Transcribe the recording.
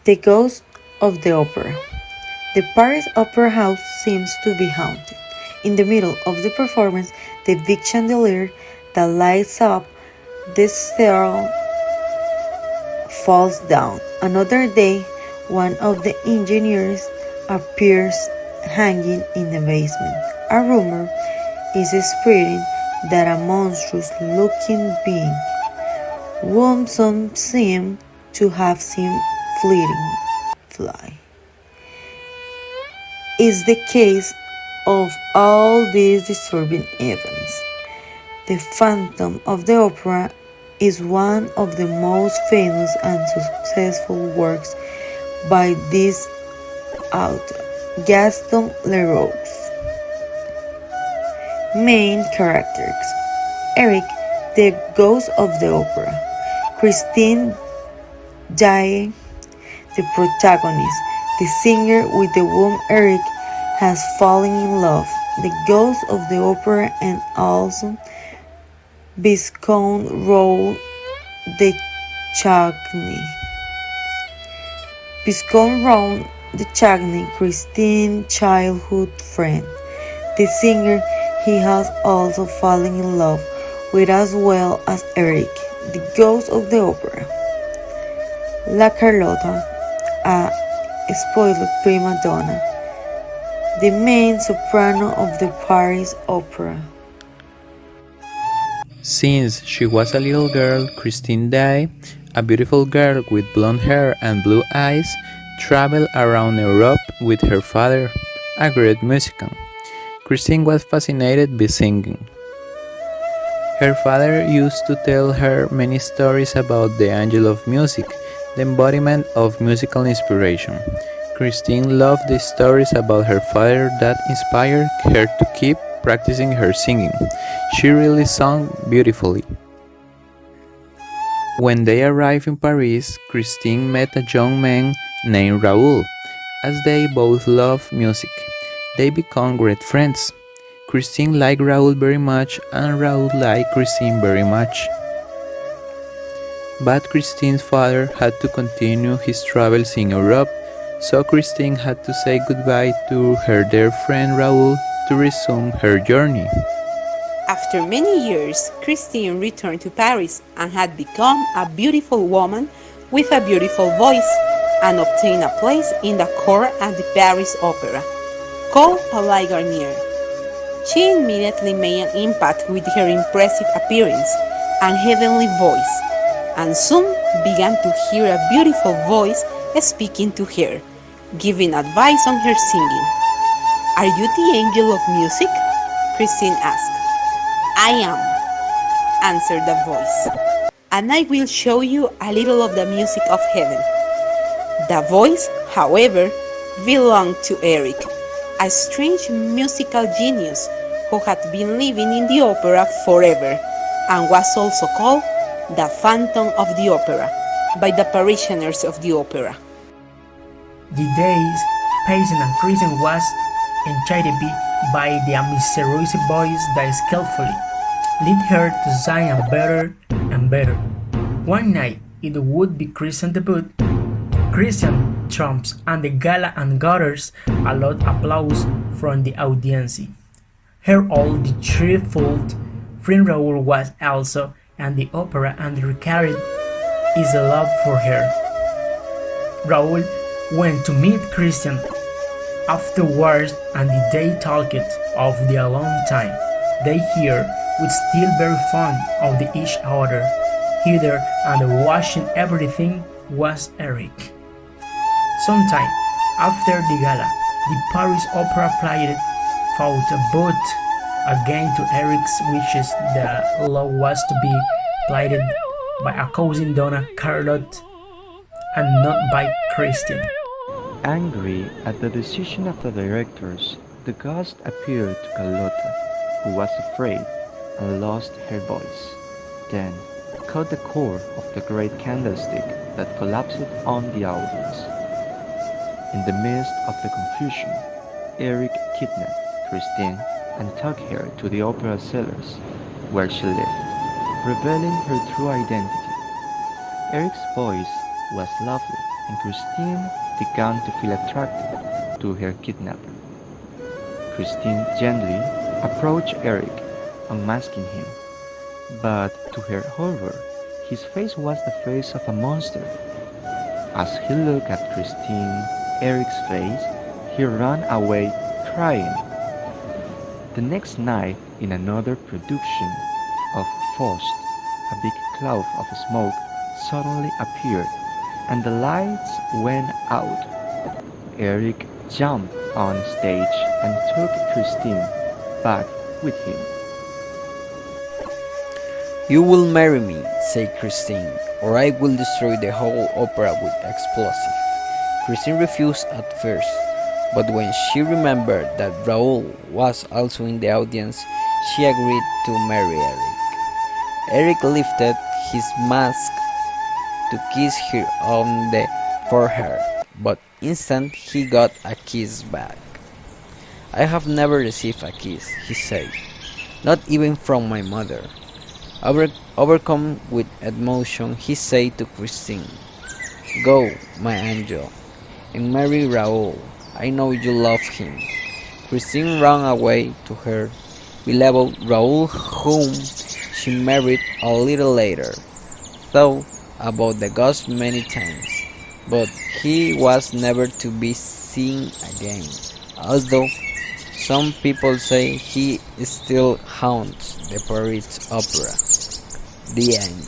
The Ghost of the Opera. The Paris Opera House seems to be haunted. In the middle of the performance, the big chandelier that lights up the stage falls down. Another day, one of the engineers appears hanging in the basement. A rumor is spreading that a monstrous looking being, whom some seem to have seen fleeting fly, is the case of all these disturbing events. The Phantom of the Opera is one of the most famous and successful works by this author, Gaston Leroux. Main characters: Eric, the ghost of the opera; Christine Daae, the protagonist, the singer with whom Eric has fallen in love, the ghost of the opera, and also Viscount Raoul de Chagny. Viscount Raoul de Chagny, Christine's childhood friend. The singer he has also fallen in love with, as well as Eric, the ghost of the opera. La Carlotta, a spoiled prima donna, the main soprano of the Paris Opera. Since she was a little girl, Christine Daae, a beautiful girl with blonde hair and blue eyes, traveled around Europe with her father, a great musician. Christine was fascinated by singing. Her father used to tell her many stories about the angel of music, the embodiment of musical inspiration. Christine loved the stories about her father that inspired her to keep practicing her singing. She really sang beautifully. When they arrived in Paris, Christine met a young man named Raoul. As they both loved music, they became great friends. Christine liked Raoul very much and Raoul liked Christine very much. But Christine's father had to continue his travels in Europe, so Christine had to say goodbye to her dear friend Raoul to resume her journey. After many years, Christine returned to Paris and had become a beautiful woman with a beautiful voice and obtained a place in the court at the Paris Opera, called Palais Garnier. She immediately made an impact with her impressive appearance and heavenly voice, and soon began to hear a beautiful voice speaking to her, giving advice on her singing. "Are you the angel of music?" Christine asked. "I am," answered the voice, "and I will show you a little of the music of heaven." The voice, however, belonged to Eric, a strange musical genius who had been living in the opera forever and was also called the Phantom of the Opera by the parishioners of the opera. The days passed and Christian was enchanted by the mysterious voice that skillfully led her to sing better and better. One night, it would be Christian's debut. Christian trumps and the gala and gathers a loud applause from the audience. Her old threefold friend Raoul was also at the opera and regarded his love for her. Raoul went to meet Christian afterwards and they talked of their long time. They here were still very fond of each other. Here and watching everything was Eric. Sometime after the gala, the Paris Opera played fought but again to Eric's wishes the law was to be played by a cousin Donna Carlotte and not by Christine. Angry at the decision of the directors, the ghost appeared to Carlotta, who was afraid and lost her voice. Then cut the cord of the great candlestick that collapsed on the audience. In the midst of the confusion, Eric kidnapped Christine and took her to the opera cellars, where she lived, revealing her true identity. Eric's voice was lovely and Christine began to feel attracted to her kidnapper. Christine gently approached Eric, unmasking him, but to her horror, his face was the face of a monster. As he looked at Eric's face, he ran away crying. The next night, in another production of Faust, a big cloud of smoke suddenly appeared, and the lights went out. Eric jumped on stage and took Christine back with him. "You will marry me," said Christine, "or I will destroy the whole opera with explosive." Christine refused at first, but when she remembered that Raoul was also in the audience, she agreed to marry Eric. Eric lifted his mask to kiss her on the forehead, but instant he got a kiss back. "I have never received a kiss," he said, "not even from my mother." Overcome with emotion, he said to Christine, "Go, my angel, and marry Raoul. I know you love him." Christine ran away to her beloved Raoul, whom she married a little later. Thought about the ghost many times, but he was never to be seen again, although some people say he still haunts the Paris Opera. The end.